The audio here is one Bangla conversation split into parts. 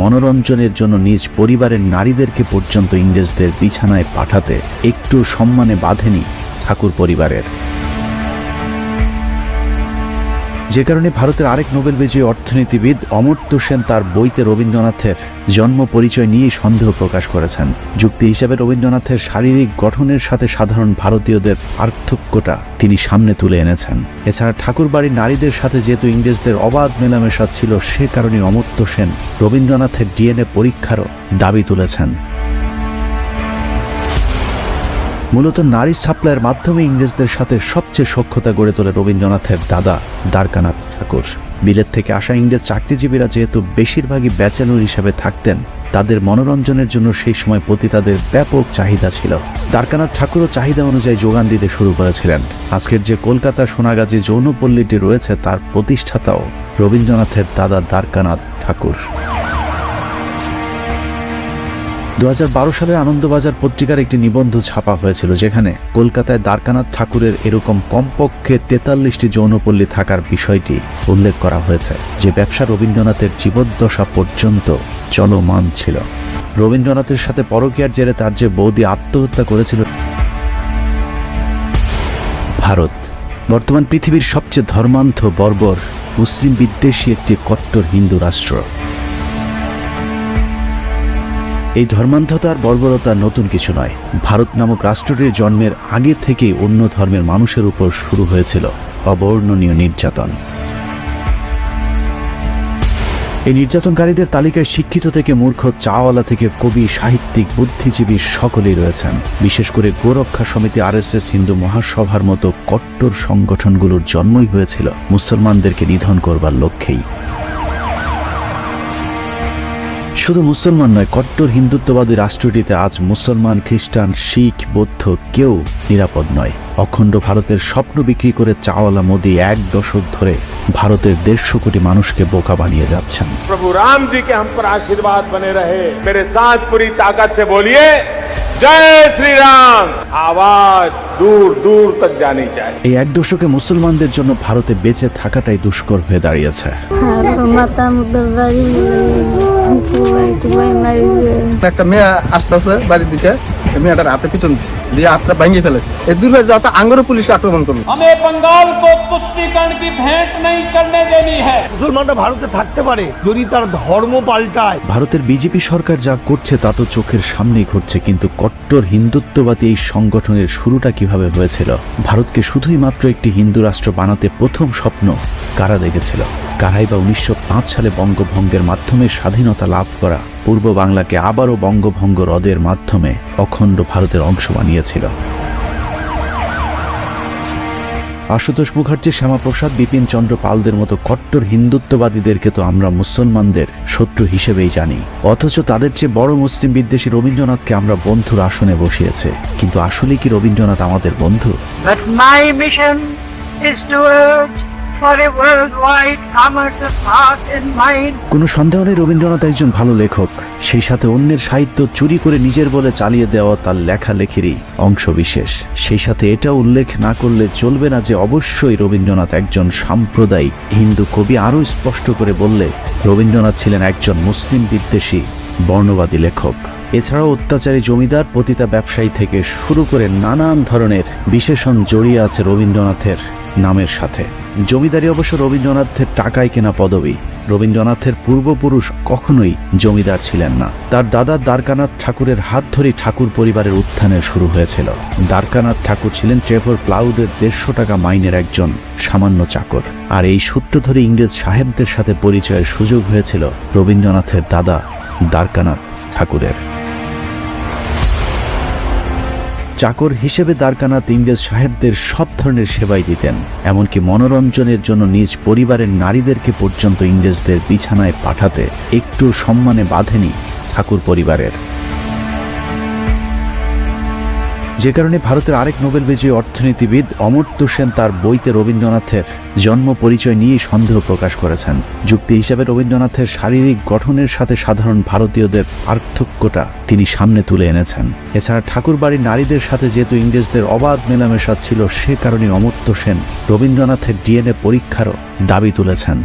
মনোরঞ্জনের জন্য নিজ পরিবারের নারীদেরকে পর্যন্ত ইংরেজদের বিছানায় পাঠাতে একটু সম্মানে বাঁধেনি ঠাকুর পরিবারের। যে কারণে ভারতের আরেক নোবেল বিজয়ী অর্থনীতিবিদ অমর্ত্য সেন তার বইতে রবীন্দ্রনাথের জন্ম পরিচয় নিয়ে সন্দেহ প্রকাশ করেছেন। যুক্তি হিসেবে রবীন্দ্রনাথের শারীরিক গঠনের সাথে সাধারণ ভারতীয়দের পার্থক্যটা তিনি সামনে তুলে এনেছেন। এছাড়া ঠাকুরবাড়ির নারীদের সাথে যেহেতু ইংরেজদের অবাধ মেলামেশা ছিল, সে কারণে অমর্ত্য সেন রবীন্দ্রনাথের ডিএনএ পরীক্ষারও দাবি তুলেছেন। মূলত নারী সাপ্লাইয়ের মাধ্যমে ইংরেজদের সাথে সবচেয়ে সখ্যতা গড়ে তোলে রবীন্দ্রনাথের দাদা দ্বারকানাথ ঠাকুর। বিলেত থেকে আসা ইংরেজ চাকরিজীবীরা যেহেতু বেশিরভাগই ব্যাচেলর হিসেবে থাকতেন, তাদের মনোরঞ্জনের জন্য সেই সময় পতিতাদের ব্যাপক চাহিদা ছিল। দ্বারকানাথ ঠাকুরও চাহিদা অনুযায়ী যোগান দিতে শুরু করেছিলেন। আজকের যে কলকাতা সোনাগাজী যৌনপল্লীটি রয়েছে, তার প্রতিষ্ঠাতাও রবীন্দ্রনাথের দাদা দ্বারকানাথ ঠাকুর। 2012 সালের আনন্দবাজার পত্রিকার একটি নিবন্ধ ছাপা হয়েছিল, যেখানে কলকাতায় দ্বারকানাথ ঠাকুরের এরকম কমপক্ষে 43টি যৌনপল্লী থাকার বিষয়টি উল্লেখ করা হয়েছে, যে ব্যবসা রবীন্দ্রনাথের জীবদ্দশা পর্যন্ত চলমান ছিল। রবীন্দ্রনাথের সাথে পরকীয়ার জেরে তার যে বৌদি আত্মহত্যা করেছিল। ভারত বর্তমান পৃথিবীর সবচেয়ে ধর্মান্ধ, বর্বর, মুসলিম বিদ্বেষী একটি কট্টর হিন্দু রাষ্ট্র। এই ধর্মান্ধতার বর্বরতা নতুন কিছু নয়। ভারত নামক রাষ্ট্রটির জন্মের আগে থেকেই অন্য ধর্মের মানুষের উপর শুরু হয়েছিল অবর্ণনীয় নির্যাতন। এই নির্যাতনকারীদের তালিকায় শিক্ষিত থেকে মূর্খ, চাওয়ালা থেকে কবি, সাহিত্যিক, বুদ্ধিজীবী সকলেই রয়েছেন। বিশেষ করে গোরক্ষা সমিতি, আরএসএস, হিন্দু মহাসভার মতো কট্টর সংগঠনগুলোর জন্মই হয়েছিল মুসলমানদেরকে নিধন করবার লক্ষ্যেই। শুধু মুসলমান নয়, কট্টর হিন্দুত্ববাদী রাষ্ট্রটিতে আজ মুসলমান, খ্রিস্টান, শিখ, বৌদ্ধ কেউ নিরাপদ নয়। অখণ্ড ভারতের স্বপ্ন বিক্রি করে চাওয়ালা মোদি 1 দশক ধরে ভারতের 150 কোটি মানুষকে বোকা বানিয়ে যাচ্ছেন। প্রভু রাম জি কে हम पर आशीर्वाद बने रहे। मेरे साथ पूरी ताकत से बोलिए जय श्री राम। आवाज दूर दूर तक जानी चाहिए। এই 1 দশকে মুসলমানদের জন্য ভারতে বেঁচে থাকাটাই দুষ্কর হয়ে দাঁড়িয়েছে। একটা মেয়ে আসতেছে বাড়ির দিকে, মেয়েটার হাতে পিছন দিচ্ছে, দিয়ে হাতটা ভাঙিয়ে ফেলেছে। এই দূর হয়ে যাতে আঙ্গুরে পুলিশ আক্রমণ করলো। हमें बंगाल को तुष्टीकरण की भेंट नहीं चढ़ने देनी है। মুসলমানরা ভারতে থাকতে পারে যদি তার ধর্ম পাল্টায়। ভারতের বিজেপি সরকার যা করছে তা তো চোখের সামনেই ঘটছে, কিন্তু কট্টর হিন্দুত্ববাদী এই সংগঠনের শুরুটা কিভাবে হয়েছিল? ভারতকে শুধুই মাত্র একটি হিন্দু রাষ্ট্র বানাতে প্রথম স্বপ্ন কারা দেখেছিল? কারাই বা 1905 সালে বঙ্গভঙ্গের মাধ্যমে স্বাধীনতা লাভ করা পূর্ব বাংলাকে আবারও বঙ্গভঙ্গ রদের মাধ্যমে অখণ্ড ভারতের অংশ বানিয়েছিল। আশুতোষ মুখার্জি, শ্যামাপ্রসাদ, বিপিন চন্দ্র পালদের মতো কট্টর হিন্দুত্ববাদীদেরকে তো আমরা মুসলমানদের শত্রু হিসেবেই জানি, অথচ তাদের চেয়ে বড় মুসলিম বিদ্বেষী রবীন্দ্রনাথকে আমরা বন্ধুর আসনে বসিয়েছে। কিন্তু আসলে কি রবীন্দ্রনাথ আমাদের বন্ধু? But my mission is to urge for a worldwide commerce of heart and mind. কোনো সন্দেহ নেই রবীন্দ্রনাথ একজন ভালো লেখক, সেই সাথে অন্যের সাহিত্য চুরি করে নিজের বলে চালিয়ে দেওয়া তার লেখালেখিরই অংশ বিশেষ। সেই সাথে এটা উল্লেখ না করলে চলবে না যে অবশ্যই রবীন্দ্রনাথ একজন সাম্প্রদায়িক হিন্দু কবি। আরও স্পষ্ট করে বললে রবীন্দ্রনাথ ছিলেন একজন মুসলিম বিদ্বেষী বর্ণবাদী লেখক। এছাড়াও অত্যাচারী জমিদার, পতিতা ব্যবসায়ী থেকে শুরু করে নানান ধরনের বিশেষণ জড়িয়ে আছে রবীন্দ্রনাথের নামের সাথে। জমিদারি অবশ্য রবীন্দ্রনাথের টাকায় কেনা পদবী। রবীন্দ্রনাথের পূর্বপুরুষ কখনোই জমিদার ছিলেন না। তার দাদা দ্বারকানাথ ঠাকুরের হাত ধরেই ঠাকুর পরিবারের উত্থানের শুরু হয়েছিল। দ্বারকানাথ ঠাকুর ছিলেন ট্রেভর প্লাউডের 150 টাকা মাইনের একজন সামান্য চাকর। আর এই সূত্র ধরে ইংরেজ সাহেবদের সাথে পরিচয়ের সুযোগ হয়েছিল রবীন্দ্রনাথের দাদা দ্বারকানাথ ঠাকুরের। চাকর হিসেবে দ্বারকানাথ ইংরেজ সাহেবদের সব ধরনের সেবাই দিতেন, এমনকি মনোরঞ্জনের জন্য নিজ পরিবারের নারীদেরকে পর্যন্ত ইংরেজদের বিছানায় পাঠাতে একটু সম্মানে বাঁধেনি ঠাকুর পরিবারের। যে কারণে ভারতের আরেক নোবেল বিজয়ী অর্থনীতিবিদ অমর্ত্য সেন তার বইতে রবীন্দ্রনাথের জন্ম পরিচয় নিয়ে সন্দেহ প্রকাশ করেছেন। যুক্তি হিসেবে রবীন্দ্রনাথের শারীরিক গঠনের সাথে সাধারণ ভারতীয়দের পার্থক্যটা তিনি সামনে তুলে এনেছেন। এছাড়া ঠাকুরবাড়ির নারীদের সাথে যেহেতু ইংরেজদের অবাধ মেলামেশা ছিল, সে কারণে অমর্ত্য সেন রবীন্দ্রনাথের ডিএনএ পরীক্ষারও দাবি তুলেছেন।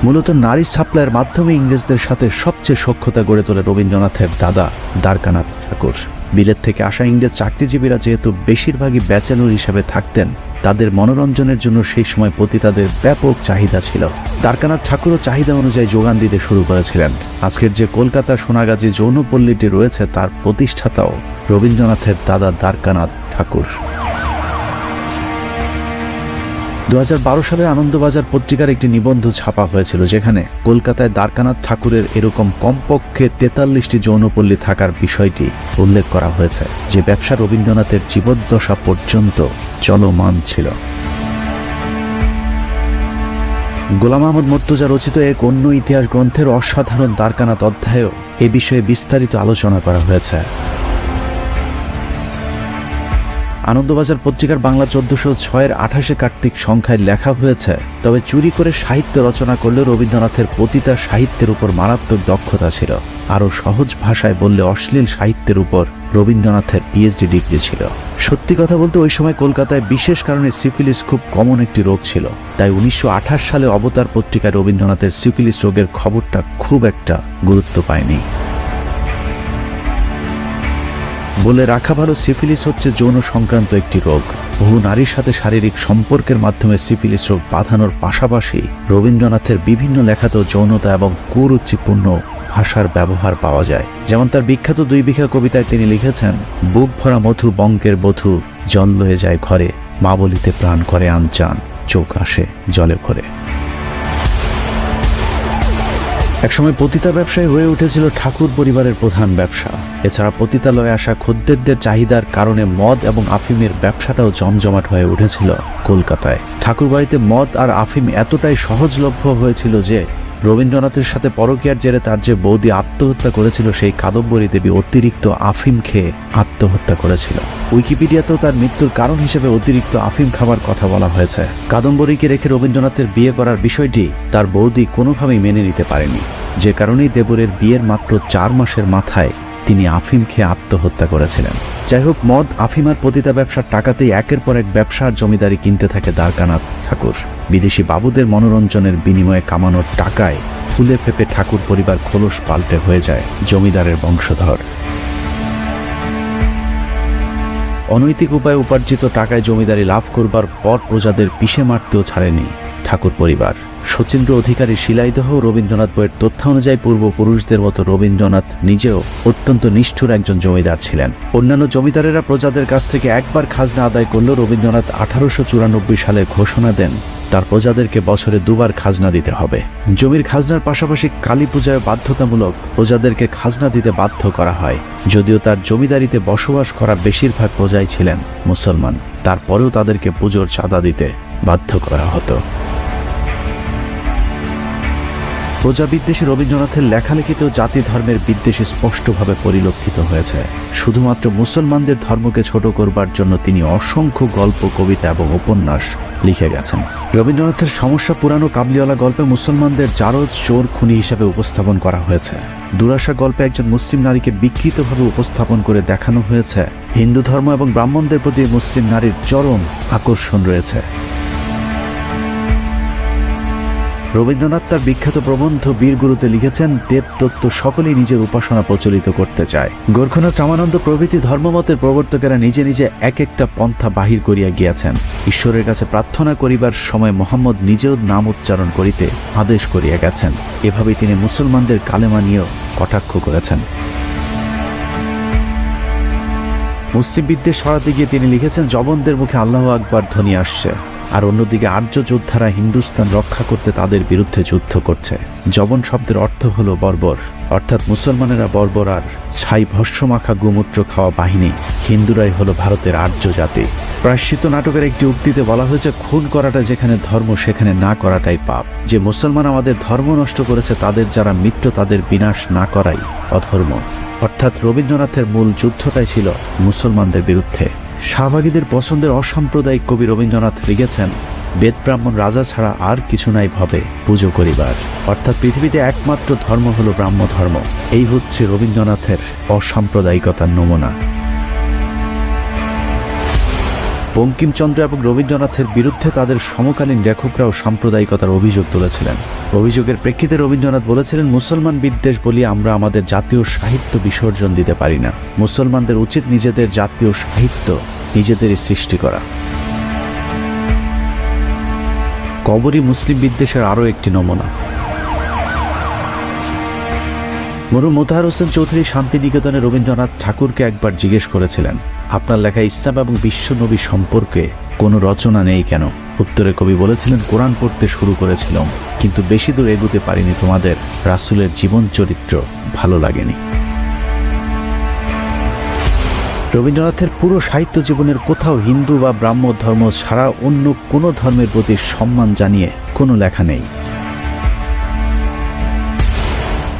মূলত নারী সাপ্লাইয়ের মাধ্যমে ইংরেজদের সাথে সবচেয়ে সখ্যতা গড়ে তোলে রবীন্দ্রনাথের দাদা দ্বারকানাথ ঠাকুর। বিলেত থেকে আসা ইংরেজ চাকরিজীবীরা যেহেতু বেশিরভাগই ব্যাচেলর হিসাবে থাকতেন, তাদের মনোরঞ্জনের জন্য সেই সময় পতিতাদের ব্যাপক চাহিদা ছিল। দ্বারকানাথ ঠাকুরও চাহিদা অনুযায়ী যোগান দিতে শুরু করেছিলেন। আজকের যে কলকাতার সোনাগাজী যৌনপল্লীটি রয়েছে তার প্রতিষ্ঠাতাও রবীন্দ্রনাথের দাদা দ্বারকানাথ ঠাকুর। 2012 সালের আনন্দবাজার পত্রিকার একটি নিবন্ধ ছাপা হয়েছিল, যেখানে কলকাতায় দ্বারকানাথ ঠাকুরের এরকম কমপক্ষে 43টি যৌনপল্লী থাকার বিষয়টি উল্লেখ করা হয়েছে, যে ব্যবসা রবীন্দ্রনাথের জীবদ্দশা পর্যন্ত চলমান ছিল। গোলাম আহমদ মর্তুজা রচিত এক অন্য ইতিহাস গ্রন্থের অসাধারণ দ্বারকানাথ অধ্যায়েও এ বিষয়ে বিস্তারিত আলোচনা করা হয়েছে। আনন্দবাজার পত্রিকার বাংলা 1406-এর 28 কার্তিক সংখ্যায় লেখা হয়েছে, তবে চুরি করে সাহিত্য রচনা করলেও রবীন্দ্রনাথের পতিতা সাহিত্যের উপর মারাত্মক দক্ষতা ছিল। আরও সহজ ভাষায় বললে অশ্লীল সাহিত্যের উপর রবীন্দ্রনাথের পিএইচডি ডিগ্রি ছিল। সত্যি কথা বলতে ওই সময় কলকাতায় বিশেষ কারণে সিফিলিস খুব কমন একটি রোগ ছিল, তাই 1928 সালে অবতার পত্রিকায় রবীন্দ্রনাথের সিফিলিস রোগের খবরটা খুব একটা গুরুত্ব পায়নি। বলে রাখা ভালো, সিফিলিস হচ্ছে যৌন সংক্রান্ত একটি রোগ। বহু নারীর সাথে শারীরিক সম্পর্কের মাধ্যমে সিফিলিস রোগ বাঁধানোর পাশাপাশি রবীন্দ্রনাথের বিভিন্ন লেখাতেও যৌনতা এবং কুরুচিপূর্ণ ভাষার ব্যবহার পাওয়া যায়। যেমন তার বিখ্যাত 2 বিঘা কবিতায় তিনি লিখেছেন, বুক ভরা মধু বঙ্কের বধূ, জল লয়ে যায় ঘরে, মা বলিতে প্রাণ করে আনচান, চোখ আসে জলে ভরে। একসময় পতিতা ব্যবসায় হয়ে উঠেছিল ঠাকুর পরিবারের প্রধান ব্যবসা। এছাড়া পতিতালয়ে আসা খদ্দেরদের চাহিদার কারণে মদ এবং আফিমের ব্যবসাটাও জমজমাট হয়ে উঠেছিল কলকাতায়। ঠাকুর বাড়িতে মদ আর আফিম এতটাই সহজলভ্য হয়েছিল যে রবীন্দ্রনাথের সাথে পরকীয়ার জেরে তার যে বৌদি আত্মহত্যা করেছিল, সেই কাদম্বরী দেবী অতিরিক্ত আফিম খেয়ে আত্মহত্যা করেছিল। উইকিপিডিয়াতেও তার মৃত্যুর কারণ হিসেবে অতিরিক্ত আফিম খাবার কথা বলা হয়েছে। কাদম্বরীকে রেখে রবীন্দ্রনাথের বিয়ে করার বিষয়টি তার বৌদি কোনোভাবেই মেনে নিতে পারেনি, যে কারণেই দেবরের বিয়ের মাত্র 4 মাসের মাথায় তিনি আফিম খেয়ে আত্মহত্যা করেছিলেন। যাই হোক, মদ, আফিম আর পতিতা ব্যবসার টাকাতেই একের পর এক ব্যবসার জমিদারি কিনতে থাকে দ্বারকানাথ ঠাকুর। বিদেশি বাবুদের মনোরঞ্জনের বিনিময়ে কামানোর টাকায় ফুলে ফেপে ঠাকুর পরিবার খোলস পাল্টে হয়ে যায় জমিদারের বংশধর। অনৈতিক উপায়ে উপার্জিত টাকায় জমিদারি লাভ করবার পর প্রজাদের পিষে মারতেও ছাড়েনি ঠাকুর পরিবার। শচীন্দ্র অধিকারী শিলাইদহ রবীন্দ্রনাথ বইয়ের তথ্য অনুযায়ী পূর্বপুরুষদের মতো রবীন্দ্রনাথ নিজেও অত্যন্ত নিষ্ঠুর একজন জমিদার ছিলেন। অন্যান্য জমিদারেরা প্রজাদের কাছ থেকে একবার খাজনা আদায় করলেও রবীন্দ্রনাথ 1894 সালে ঘোষণা দেন তার প্রজাদেরকে বছরে 2 বার খাজনা দিতে হবে। জমির খাজনার পাশাপাশি কালী পূজায় বাধ্যতামূলক প্রজাদেরকে খাজনা দিতে বাধ্য করা হয়। যদিও তার জমিদারিতে বসবাস করা বেশিরভাগ প্রজাই ছিলেন মুসলমান, তারপরেও তাদেরকে পুজোর চাঁদা দিতে বাধ্য করা হতো। প্রজা বিদ্বেষী রবীন্দ্রনাথের লেখালেখিতেও জাতি ধর্মের বিদ্বেষ স্পষ্টভাবে পরিলক্ষিত হয়েছে। শুধুমাত্র মুসলমানদের ধর্মকে ছোট করবার জন্য তিনি অসংখ্য গল্প, কবিতা এবং উপন্যাস লিখে গেছেন। রবীন্দ্রনাথের সমস্যা পুরানো কাবলিওয়ালা গল্পে মুসলমানদের জারজ, চোর, খুনি হিসেবে উপস্থাপন করা হয়েছে। দুরাশা গল্পে একজন মুসলিম নারীকে বিকৃতভাবে উপস্থাপন করে দেখানো হয়েছে। হিন্দু ধর্ম এবং ব্রাহ্মণদের প্রতি মুসলিম নারীর চরম আকর্ষণ রয়েছে। রবীন্দ্রনাথ তার বিখ্যাত প্রবন্ধ বীরগুরুতে লিখেছেন, দেব তত্ত্ব সকলেই নিজের উপাসনা প্রচলিত করতে চায়। গোরক্ষনাথ, রামানন্দ প্রভৃতি ধর্মমতের প্রবর্তকেরা নিজে নিজে এক একটা পন্থা বাহির করিয়া গিয়াছেন। ঈশ্বরের কাছে প্রার্থনা করিবার সময় মোহাম্মদ নিজেও নাম উচ্চারণ করিতে আদেশ করিয়া গেছেন। এভাবেই তিনি মুসলমানদের কালেমা নিয়েও কটাক্ষ করেছেন। মুসলিম বিদ্বেষ সরাতে গিয়ে তিনি লিখেছেন, জবনদের মুখে আল্লাহু আকবার ধ্বনি আসছে, আর অন্যদিকে আর্য যোদ্ধারা হিন্দুস্তান রক্ষা করতে তাদের বিরুদ্ধে যুদ্ধ করছে। জবন শব্দের অর্থ হলো বর্বর, অর্থাৎ মুসলমানেরা বর্বর আর ছাই ভস্যমাখা গোমূত্র খাওয়া বাহিনী। হিন্দুরাই হলো ভারতের আর্য জাতি। প্রায়শ্চিত্ত নাটকের একটি উক্তিতে বলা হয়েছে, খুন করাটা যেখানে ধর্ম সেখানে না করাটাই পাপ। যে মুসলমান আমাদের ধর্ম নষ্ট করেছে তাদের যারা মিত্র তাদের বিনাশ না করাই অধর্ম। অর্থাৎ রবীন্দ্রনাথের মূল যুদ্ধটাই ছিল মুসলমানদের বিরুদ্ধে। শাহবাগীদের পছন্দের অসাম্প্রদায়িক কবি রবীন্দ্রনাথ লিখেছেন, বেদ ব্রাহ্মণ রাজা ছাড়া আর কিছু নাই ভবে পুজো করিবার। অর্থাৎ পৃথিবীতে একমাত্র ধর্ম হলো ব্রাহ্ম ধর্ম। এই হচ্ছে রবীন্দ্রনাথের অসাম্প্রদায়িকতার নমুনা। বঙ্কিমচন্দ্র এবং রবীন্দ্রনাথের বিরুদ্ধে তাদের সমকালীন লেখকরাও সাম্প্রদায়িকতার অভিযোগ তুলেছিলেন। অভিযোগের প্রেক্ষিতে রবীন্দ্রনাথ বলেছিলেন, মুসলমান বিদ্বেষ বলি আমরা আমাদের জাতীয় সাহিত্য বিসর্জন দিতে পারি না। মুসলমানদের উচিত নিজেদের জাতীয় সাহিত্য নিজেদেরই সৃষ্টি করা। কবরী মুসলিম বিদ্বেষের আরও একটি নমুনা। মরহুম মোতাহার হোসেন চৌধুরী শান্তিনিকেতনে রবীন্দ্রনাথ ঠাকুরকে একবার জিজ্ঞেস করেছিলেন, আপনার লেখা ইসলাম এবং বিশ্বনবী সম্পর্কে কোনো রচনা নেই কেন? উত্তরে কবি বলেছিলেন, কোরআন পড়তে শুরু করেছিলাম, কিন্তু বেশি দূর এগুতে পারিনি, তোমাদের রাসূলের জীবন চরিত্র ভালো লাগেনি। রবীন্দ্রনাথের পুরো সাহিত্য জীবনের কোথাও হিন্দু বা ব্রাহ্ম ধর্ম ছাড়া অন্য কোনো ধর্মের প্রতি সম্মান জানিয়ে কোনো লেখা নেই।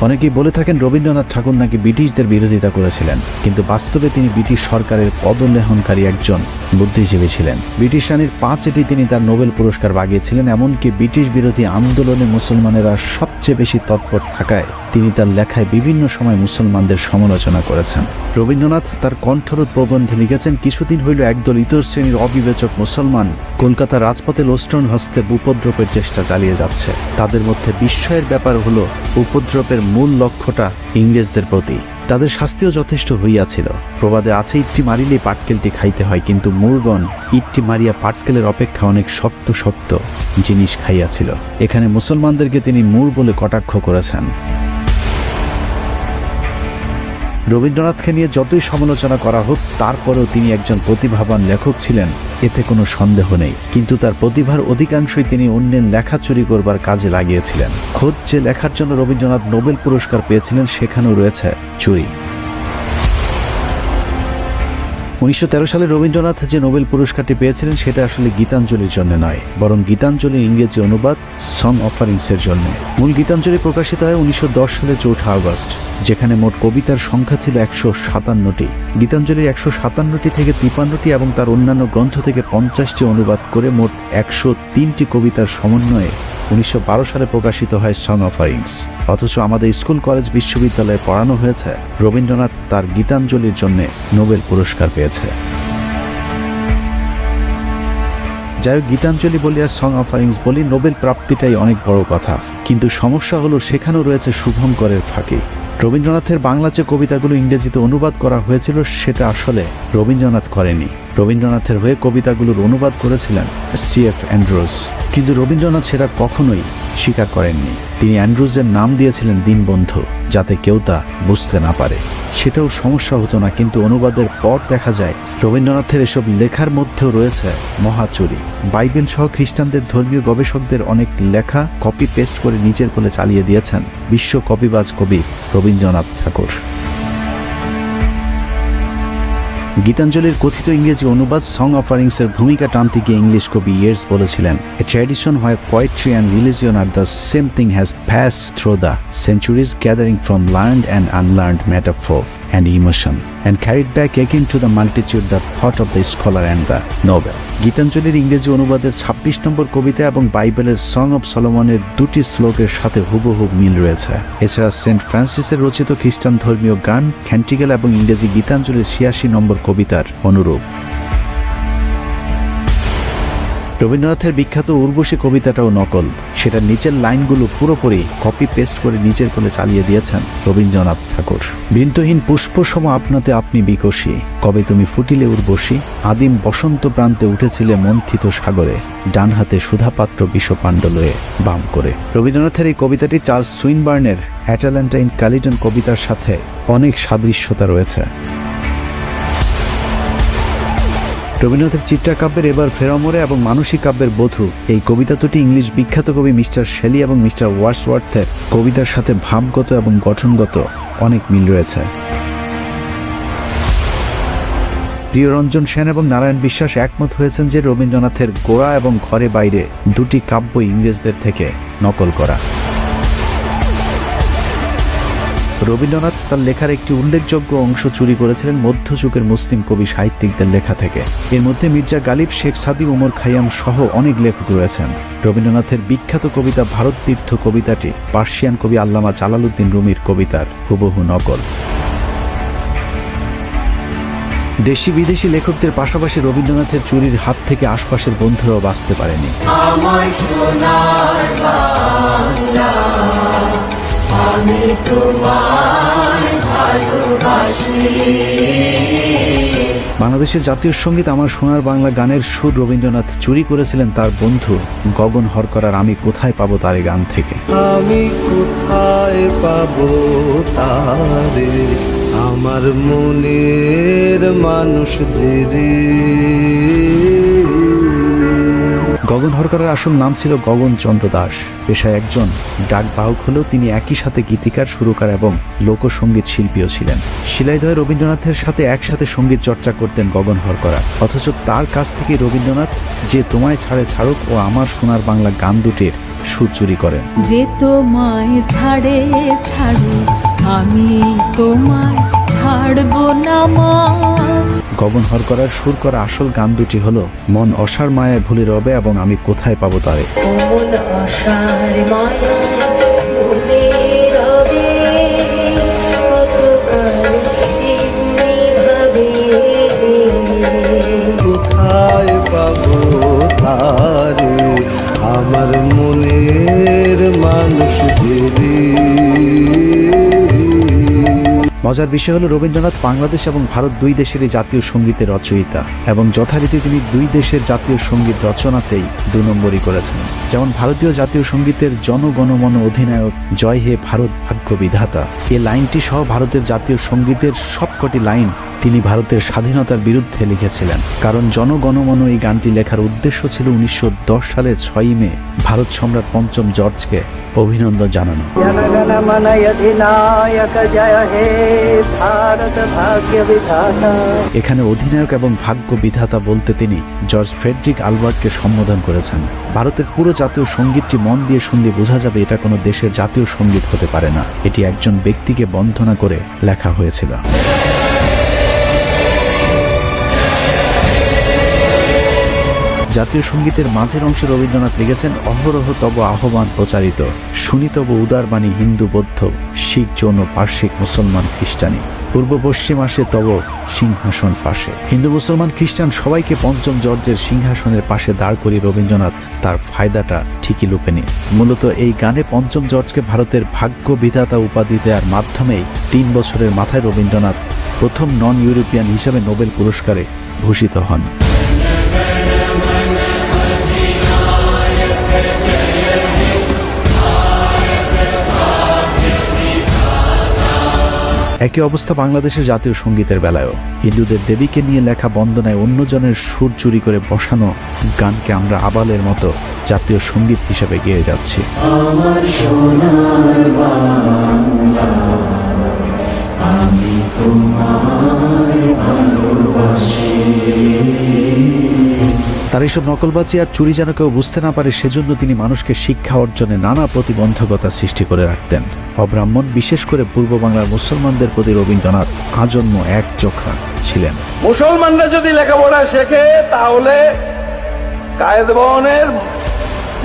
অনেকেই বলে থাকেন রবীন্দ্রনাথ ঠাকুর নাকি ব্রিটিশদের বিরোধিতা করেছিলেন, কিন্তু বাস্তবে তিনি ব্রিটিশ সরকারের পদলেহনকারী একজন বুদ্ধিজীবী ছিলেন। ব্রিটিশ রানীর 5টি তিনি তার নোবেল পুরস্কার বাগিয়েছিলেন। এমনকি ব্রিটিশ বিরোধী আন্দোলনে মুসলমানেরা সবচেয়ে বেশি তৎপর থাকায় তিনি তার লেখায় বিভিন্ন সময় মুসলমানদের সমালোচনা করেছেন। রবীন্দ্রনাথ তার কণ্ঠরোধ প্রবন্ধে লিখেছেন, কিছুদিন হইল একদল ইতর শ্রেণীর অবিবেচক মুসলমান কলকাতার রাজপথে লোস্টন হস্তে উপদ্রবের চেষ্টা চালিয়ে যাচ্ছে। তাদের মধ্যে বিস্ময়ের ব্যাপার হলো উপদ্রবের মূল লক্ষ্যটা ইংরেজদের প্রতি। তাদের শাস্তিও যথেষ্ট হইয়াছিল। প্রবাদে আছে, ইটটি মারিলেই পাটকেলটি খাইতে হয়, কিন্তু মূরগণ ইটটি মারিয়া পাটকেলের অপেক্ষা অনেক শক্ত শক্ত জিনিস খাইয়াছিল। এখানে মুসলমানদেরকে তিনি মূর বলে কটাক্ষ করেছেন। রবীন্দ্রনাথকে নিয়ে যতই সমালোচনা করা হোক, তারপরেও তিনি একজন প্রতিভাবান লেখক ছিলেন, এতে কোনো সন্দেহ নেই। কিন্তু তার প্রতিভার অধিকাংশই তিনি অন্যের লেখা চুরি করবার কাজে লাগিয়েছিলেন। খোদ যে লেখার জন্য রবীন্দ্রনাথ নোবেল পুরস্কার পেয়েছিলেন, সেখানেও রয়েছে চুরি। 1913 সালে রবীন্দ্রনাথ যে নোবেল পুরস্কারটি পেয়েছিলেন সেটা আসলে গীতাঞ্জলির জন্য নয়, বরং গীতাঞ্জলির ইংরেজি অনুবাদ সং অফারিংসের জন্য। মূল গীতাঞ্জলি প্রকাশিত হয় 1910 সালের 4 আগস্ট, যেখানে মোট কবিতার সংখ্যা ছিল 157টি। গীতাঞ্জলির 157টি থেকে 53টি এবং তার অন্যান্য গ্রন্থ থেকে 50টি অনুবাদ করে মোট 103টি কবিতার সমন্বয়ে 1912 সালে প্রকাশিত হয় সং অফারিংস। অথচ আমাদের স্কুল কলেজ বিশ্ববিদ্যালয়ে পড়ানো হয়েছে রবীন্দ্রনাথ তার গীতাঞ্জলির জন্য নোবেল পুরস্কার পেয়েছে। যাই হোক, গীতাঞ্জলি বলি আর সং অফারিংস বলি, নোবেল প্রাপ্তিটাই অনেক বড় কথা, কিন্তু সমস্যা হলো সেখানেও রয়েছে শুভঙ্করের ফাঁকি। রবীন্দ্রনাথের বাংলা যে কবিতাগুলো ইংরেজিতে অনুবাদ করা হয়েছিল সেটা আসলে রবীন্দ্রনাথ করেনি। রবীন্দ্রনাথের হয়ে কবিতাগুলোর অনুবাদ করেছিলেন C.F. অ্যান্ড্রুজ, কিন্তু রবীন্দ্রনাথ সেটা কখনোই স্বীকার করেননি। তিনি অ্যান্ড্রুজের নাম দিয়েছিলেন দীনবন্ধু, যাতে কেউ তা বুঝতে না পারে। সেটাও সমস্যা হতো না, কিন্তু অনুবাদের পর দেখা যায় রবীন্দ্রনাথের এসব লেখার মধ্যেও রয়েছে মহাচুরি। বাইবেল সহ খ্রিস্টানদের ধর্মীয় গবেষকদের অনেক লেখা কপি পেস্ট করে নিজের বলে চালিয়ে দিয়েছেন বিশ্ব কপিবাজ কবি রবীন্দ্রনাথ ঠাকুর। গীতাঞ্জলির কথিত ইংরেজি অনুবাদ সং অফারিংসের ভূমিকা টানতে গিয়ে ইংলিশ কবি ইয়েটস বলেছিলেন, এ tradition where poetry and religion are the same thing has passed through the centuries, gathering from learned and unlearned metaphor and emotion and carried back again to the multitude the thought of the scholar and the noble. গীতাঞ্জলির ইংরেজি অনুবাদের 26 নম্বর কবিতা এবং বাইবেলের সং অফ সলোমনের দুটি শ্লোকের সাথে হুবহু মিল রয়েছে। এছাড়া সেন্ট ফ্রান্সিসের রচিত খ্রিস্টান ধর্মীয় গান ক্যান্টিকেল এবং ইংরেজি গীতাঞ্জলির 86 নম্বর কবিতার অনুরূপ। রবীন্দ্রনাথের বিখ্যাত উর্বশী কবিতাটাও নকল। সেটা নিচের লাইনগুলো পুরোপুরি কপি পেস্ট করে নিজের কোলে চালিয়ে দিয়েছেন রবীন্দ্রনাথ ঠাকুর। বৃন্তহীন পুষ্প সম আপনাতে আপনি বিকশী, কবে তুমি ফুটিলে উর্বশী, আদিম বসন্ত প্রান্তে উঠেছিলে মন্থিত সাগরে, ডান হাতে সুধাপাত্র বিষপাণ্ড লয়ে বাম করে। রবীন্দ্রনাথের এই কবিতাটি চার্লস সুইনবার্নের অ্যাটালান্টা ইন ক্যালিডন কবিতার সাথে অনেক সাদৃশ্যতা রয়েছে। রবীন্দ্রনাথের চিত্রাকাব্যের এবার ফেরামরে এবং মানসিক কাব্যের বধূ এই কবিতা দুটি ইংলিশ বিখ্যাত কবি মিস্টার শেলি এবং মিস্টার ওয়ার্ডসওয়ার্থের কবিতার সাথে ভাবগত এবং গঠনগত অনেক মিল রয়েছে। প্রিয়রঞ্জন সেন এবং নারায়ণ বিশ্বাস একমত হয়েছেন যে রবীন্দ্রনাথের গোড়া এবং ঘরে বাইরে দুটি কাব্য ইংরেজদের থেকে নকল করা। রবীন্দ্রনাথ তার লেখার একটি উল্লেখযোগ্য অংশ চুরি করেছিলেন মধ্যযুগের মুসলিম কবি সাহিত্যিকদের লেখা থেকে। এর মধ্যে মির্জা গালিব, শেখ সাদি, উমর খাইয়াম সহ অনেক লেখক রয়েছেন। রবীন্দ্রনাথের বিখ্যাত কবিতা ভারত তীর্থ কবিতাটি পার্সিয়ান কবি আল্লামা জালালউদ্দিন রুমির কবিতার হুবহু নকল। দেশি বিদেশি লেখকদের পাশাপাশি রবীন্দ্রনাথের চুরির হাত থেকে আশপাশের বন্ধুরাও বাঁচতে পারেনি। আমার সোনার বাংলা, আমি তোমায় ভালোবাসি। বাংলাদেশের জাতীয় সঙ্গীত আমার সোনার বাংলা গানের সুর রবীন্দ্রনাথ চুরি করেছিলেন তার বন্ধু গগন হরকরার আমি কোথায় পাবো তারে গান থেকে। আমি কোথায় পাবো তারে, আমার মনের মানুষ যে রে। গগন হরকরার আসল নাম ছিল গগন চন্দ্র দাস। পেশায় একজন ডাকবাহক হলেও তিনি একই সাথে গীতিকার, সুরকার এবং লোকসঙ্গীত শিল্পীও ছিলেন। শিলাইদহে রবীন্দ্রনাথের সাথে একসাথে সঙ্গীত চর্চা করতেন গগন হরকরা। অথচ তার কাছ থেকে রবীন্দ্রনাথ যে তোমায় ছাড়ে ছাড়ুক ও আমার সোনার বাংলা গান দুটির সুর চুরি করেন। যে তোমায় ছাড়ে ছাড়ুক, আমি তোমায় ছাড়বো না মা। গগন হরকরার সুর করা আসল গান দুটি হলো মন অসার মায়ায় ভুলে রবে এবং আমি কোথায় পাবো তারে। মন অসার মায়া ভুলে রবে, কতকাল এমনিভাবে। কোথায় পাবো তারে, আমার মনের মানুষ যে রে। মজার বিষয় হলো রবীন্দ্রনাথ বাংলাদেশ এবং ভারত দুই দেশেরই জাতীয় সঙ্গীতের রচয়িতা এবং যথারীতি তিনি দুই দেশের জাতীয় সঙ্গীত রচনাতেই 2 নম্বরই করেছেন। যেমন ভারতীয় জাতীয় সঙ্গীতের জনগণমন অধিনায়ক জয় হে ভারত ভাগ্য বিধাতা এই লাইনটি সহ ভারতের জাতীয় সঙ্গীতের সবকটি লাইন তিনি ভারতের স্বাধীনতার বিরুদ্ধে লিখেছিলেন। কারণ জনগণমন এই গানটি লেখার উদ্দেশ্য ছিল 1910 সালের 6ই মে ভারত সম্রাট পঞ্চম জর্জকে অভিনন্দন জানানো। জনগণ মন অধিনায়ক জয় হে ভারত ভাগ্য বিধাতা। এখানে অধিনায়ক এবং ভাগ্য বিধাতা বলতে তিনি জর্জ ফ্রেডরিক আলবার্টকে সম্বোধন করেছেন। ভারতের পুরো জাতীয় সঙ্গীতটি মন দিয়ে শুনলে বোঝা যাবে এটা কোনো দেশের জাতীয় সঙ্গীত হতে পারে না, এটি একজন ব্যক্তিকে বন্দনা করে লেখা হয়েছিল। জাতীয় সঙ্গীতের মাঝের অংশে রবীন্দ্রনাথ লিখেছেন অহরহ তব আহ্বান প্রচারিত, শুনি তব উদারবাণী হিন্দু বৌদ্ধ শিখ জৈন পার্শ্বিক মুসলমান খ্রিস্টানি, পূর্ব পশ্চিম আসে তব সিংহাসন পাশে। হিন্দু মুসলমান খ্রিস্টান সবাইকে পঞ্চম জর্জের সিংহাসনের পাশে দাঁড় করিয়ে রবীন্দ্রনাথ তার ফায়দাটা ঠিকই লুপে নিয়ে মূলত এই গানে পঞ্চম জর্জকে ভারতের ভাগ্য বিধাতা উপাধি দেওয়ার মাধ্যমেই 3 বছরের মাথায় রবীন্দ্রনাথ প্রথম নন ইউরোপিয়ান হিসেবে নোবেল পুরস্কারে ভূষিত হন। একই অবস্থা বাংলাদেশের জাতীয় সঙ্গীতের বেলায়ও। হিন্দুদের দেবীকে নিয়ে লেখা বন্দনায় অন্যজনের সুর চুরি করে বসানো গানকে আমরা আবালের মতো জাতীয় সঙ্গীত হিসেবে গেয়ে যাচ্ছি। আমার সোনার বাংলা, আমি তোমায় ভালোবাসি। তার এইসব নকলবাজি আর চুরি যেন কেউ বুঝতে না পারে সেজন্য তিনি মানুষকে শিক্ষা অর্জনে নানা প্রতিবন্ধকতা সৃষ্টি করে রাখতেন। অব্রাহ্মণ বিশেষ করে পূর্ব বাংলার মুসলমানদের প্রতি রবীন্দ্রনাথ আজন্ম এক চোখা ছিলেন। মুসলমানরা যদি লেখাপড়া শেখে তাহলে কায়েদবনের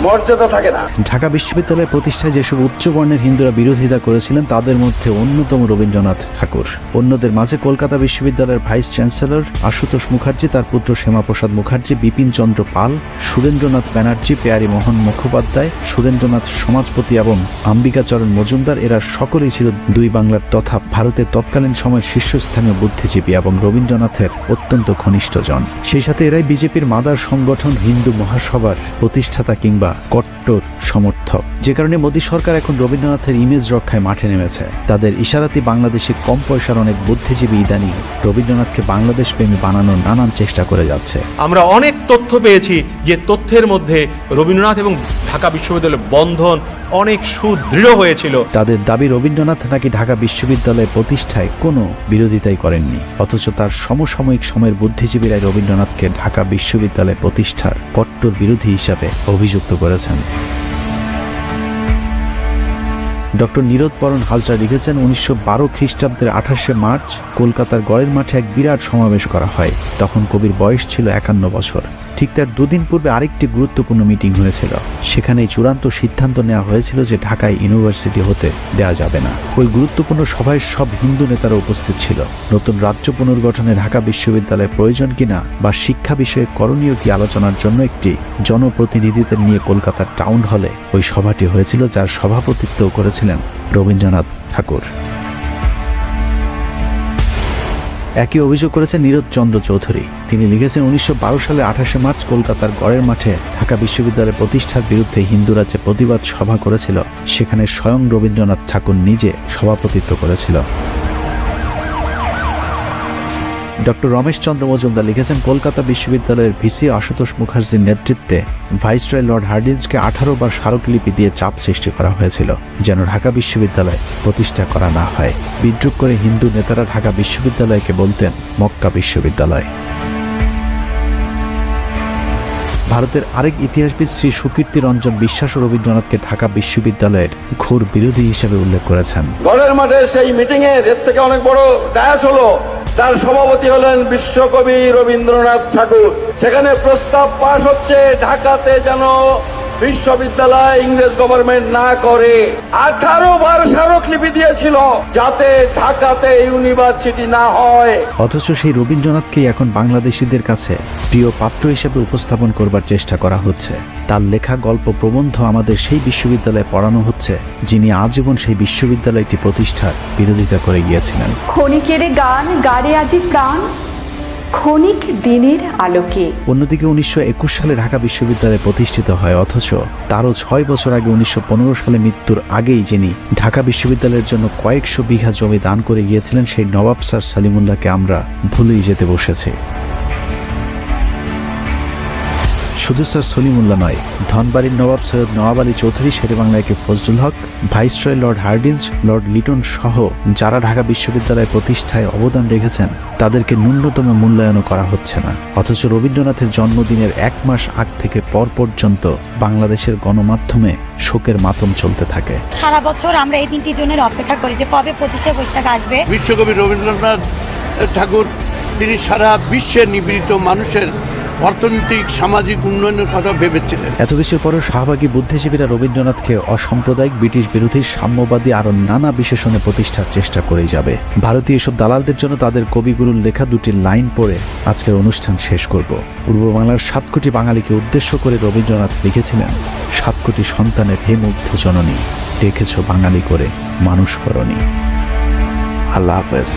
মর্যাদা থাকে না। ঢাকা বিশ্ববিদ্যালয়ের প্রতিষ্ঠায় যেসব উচ্চবর্ণের হিন্দুরা বিরোধিতা করেছিলেন তাদের মধ্যে অন্যতম রবীন্দ্রনাথ ঠাকুর। অন্যদের মাঝে কলকাতা বিশ্ববিদ্যালয়ের ভাইস চ্যান্সেলর আশুতোষ মুখার্জি, তার পুত্র শ্যামাপ্রসাদ মুখার্জি, বিপিন চন্দ্র পাল, সুরেন্দ্রনাথ ব্যানার্জি, পেয়ারী মোহন মুখোপাধ্যায়, সুরেন্দ্রনাথ সমাজপতি এবং অম্বিকাচরণ মজুমদার এরা সকলেই ছিল দুই বাংলার তথা ভারতের তৎকালীন সময়ের শীর্ষস্থানীয় বুদ্ধিজীবী এবং রবীন্দ্রনাথের অত্যন্ত ঘনিষ্ঠজন। সেই সাথে এরাই বিজেপির মাদার সংগঠন হিন্দু মহাসভার প্রতিষ্ঠাতা কিংবা কট্টর সমর্থক, যে কারণে মোদী সরকার এখন রবীন্দ্রনাথের ইমেজ রক্ষায় মাঠে নেমেছে। তাদের ইশারাতে বাংলাদেশে কম পয়সার অনেক বুদ্ধিজীবী ইদানিং রবীন্দ্রনাথকে বাংলাদেশ প্রেমী বানানোর নানান চেষ্টা করে যাচ্ছে। আমরা অনেক তথ্য পেয়েছি যে তথ্যের মধ্যে রবীন্দ্রনাথ এবং ঢাকা বিশ্ববিদ্যালয়ের বন্ধন অনেক সুদৃঢ় হয়েছিল। তাদের দাবি রবীন্দ্রনাথ নাকি ঢাকা বিশ্ববিদ্যালয় প্রতিষ্ঠায় কোনো বিরোধিতাই করেননি, অথচ তার সমসাময়িক সময়ের বুদ্ধিজীবীরাই রবীন্দ্রনাথকে ঢাকা বিশ্ববিদ্যালয় প্রতিষ্ঠার কট্টর বিরোধী হিসাবে অভিযুক্ত করেছেন। ডক্টর নীরোদপরণ হাজরা লিখেছেন 1912 খ্রিস্টাব্দের 28শে মার্চ কলকাতার গড়ের মাঠে এক বিরাট সমাবেশ করা হয়। তখন কবির বয়স ছিল 51 বছর। ঠিক তার দুদিন পূর্বে আরেকটি গুরুত্বপূর্ণ মিটিং হয়েছিল। সেখানেই চূড়ান্ত সিদ্ধান্ত নেওয়া হয়েছিল যে ঢাকায় ইউনিভার্সিটি হতে দেয়া যাবে না। ওই গুরুত্বপূর্ণ সভায় সব হিন্দু নেতারা উপস্থিত ছিল। নতুন রাজ্য পুনর্গঠনে ঢাকা বিশ্ববিদ্যালয়ের প্রয়োজন কিনা বা শিক্ষা বিষয়ে করণীয় কি আলোচনার জন্য একটি জনপ্রতিনিধিদের নিয়ে কলকাতার টাউন হলে ওই সভাটি হয়েছিল, যার সভাপতিত্ব করেছিলেন রবীন্দ্রনাথ ঠাকুর। একই অভিযোগ করেছেন নীরজ চন্দ্র চৌধুরী। তিনি লিখেছেন 1912 সালে 28শে মার্চ কলকাতার গড়ের মাঠে ঢাকা বিশ্ববিদ্যালয় প্রতিষ্ঠার বিরুদ্ধে হিন্দুরা যে প্রতিবাদ সভা করেছিল সেখানে স্বয়ং রবীন্দ্রনাথ ঠাকুর নিজে সভাপতিত্ব করেছিল। ডক্টর রমেশ চন্দ্র মজুমদার লিখেছেন কলকাতা বিশ্ববিদ্যালয়ের ভিসি আশুতোষ মুখার্জির নেতৃত্বে ভাইসরয় লর্ড হার্ডিঞ্জকে 18 বার স্মারকলিপি দিয়ে চাপ সৃষ্টি করা হয়েছিল যেন ঢাকা বিশ্ববিদ্যালয় প্রতিষ্ঠা করা না হয়। বিদ্রুপ করে হিন্দু নেতারা ঢাকা বিশ্ববিদ্যালয়কে বলতেন মক্কা বিশ্ববিদ্যালয়। ভারতের আরেক ইতিহাসবিদ শ্রী সুকীর্তি রঞ্জন বিশ্বাস রবীন্দ্রনাথকে ঢাকা বিশ্ববিদ্যালয়ের ঘোর বিরোধী হিসেবে উল্লেখ করেছেন। গড়ের মাঠে সেই মিটিং এর থেকে অনেক বড় ডায়াস হলো, তার সভাপতি হলেন বিশ্বকবি রবীন্দ্রনাথ ঠাকুর। সেখানে প্রস্তাব পাশ হচ্ছে ঢাকাতে যেন বিশ্ববিদ্যালয় ইংরেজ গভর্নমেন্ট না করে। 18 বার স্মারকলিপি দিয়েছিল যাতে ঢাকাতে ইউনিভার্সিটি না হয়। অথচ সেই রবীন্দ্রনাথকেই এখন বাংলাদেশিদের কাছে প্রিয় পাত্র হিসেবে উপস্থাপন করবার চেষ্টা করা হচ্ছে। তার লেখা গল্প প্রবন্ধ আমাদের সেই বিশ্ববিদ্যালয়ে পড়ানো হচ্ছে যিনি আজীবন সেই বিশ্ববিদ্যালয়টি প্রতিষ্ঠার বিরোধিতা করে গিয়েছিলেন। ক্ষণিকের গান গাড়ে আজি প্রাণ, ক্ষণিক দিনের আলোকে। অন্যদিকে 1921 সালে ঢাকা বিশ্ববিদ্যালয় প্রতিষ্ঠিত হয়, অথচ তারও 6 বছর আগে 1915 সালে মৃত্যুর আগেই যিনি ঢাকা বিশ্ববিদ্যালয়ের জন্য কয়েকশো বিঘা জমি দান করে গিয়েছিলেন সেই নবাব স্যার সলিমুল্লাহকে আমরা ভুলেই যেতে বসেছি। শুধু স্যার সলিমুল্লাহ নয়, ধনবাড়ির নবাব সৈয়দ নওয়াব আলী চৌধুরী, শেরেবাংলাকে Fazlul Huq, viceroy Lord Hardinge, Lord Lytton সহ যারা ঢাকা বিশ্ববিদ্যালয় প্রতিষ্ঠায় অবদান রেখেছেন তাদেরকে ন্যূনতম মূল্যায়নও করা হচ্ছে না। অথচ রবীন্দ্রনাথের জন্মদিনের 1 মাস আগ থেকে পর পর্যন্ত বাংলাদেশের গণমাধ্যমে শোকের মাতম চলতে থাকে। সারা বছর আমরা এই দিনটির জন্য অপেক্ষা করি যে কবে 25শে বৈশাখ আসবে। বিশ্বকবি রবীন্দ্রনাথ ঠাকুর তিনি সারা বিশ্বের নিপীড়িত মানুষের অর্থনৈতিক সামাজিক উন্নয়নের কথা ভেবেছিলেন। এত কিছুর পরেও শাহবাগী বুদ্ধিজীবীরা রবীন্দ্রনাথকে অসাম্প্রদায়িক, ব্রিটিশ বিরোধী, সাম্যবাদী আরও নানা বিশেষণে প্রতিষ্ঠার চেষ্টা করেই যাবে। ভারতীয় এসব দালালদের জন্য তাদের কবিগুরুর লেখা 2টি লাইন পড়ে আজকের অনুষ্ঠান শেষ করব। পূর্ব বাংলার 7 কোটি বাঙালিকে উদ্দেশ্য করে রবীন্দ্রনাথ লিখেছিলেন, 7 কোটি সন্তানের হে মুগ্ধ জননী, রেখেছ বাঙালি করে মানুষ করনি। আল্লাহ হাফেজ।